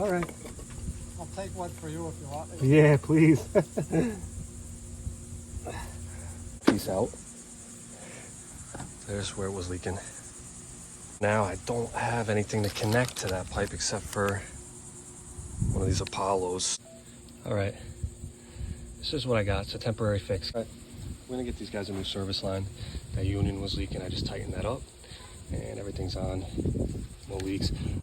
All right. I'll take one for you if you want. Yeah, please. Peace out. There's where it was leaking. Now I don't have anything to connect to that pipe except for one of these Apollos. All right, this is what I got. It's a temporary fix. All right. We're gonna get these guys a new service line. That union was leaking. I just tightened that up and everything's on. No leaks.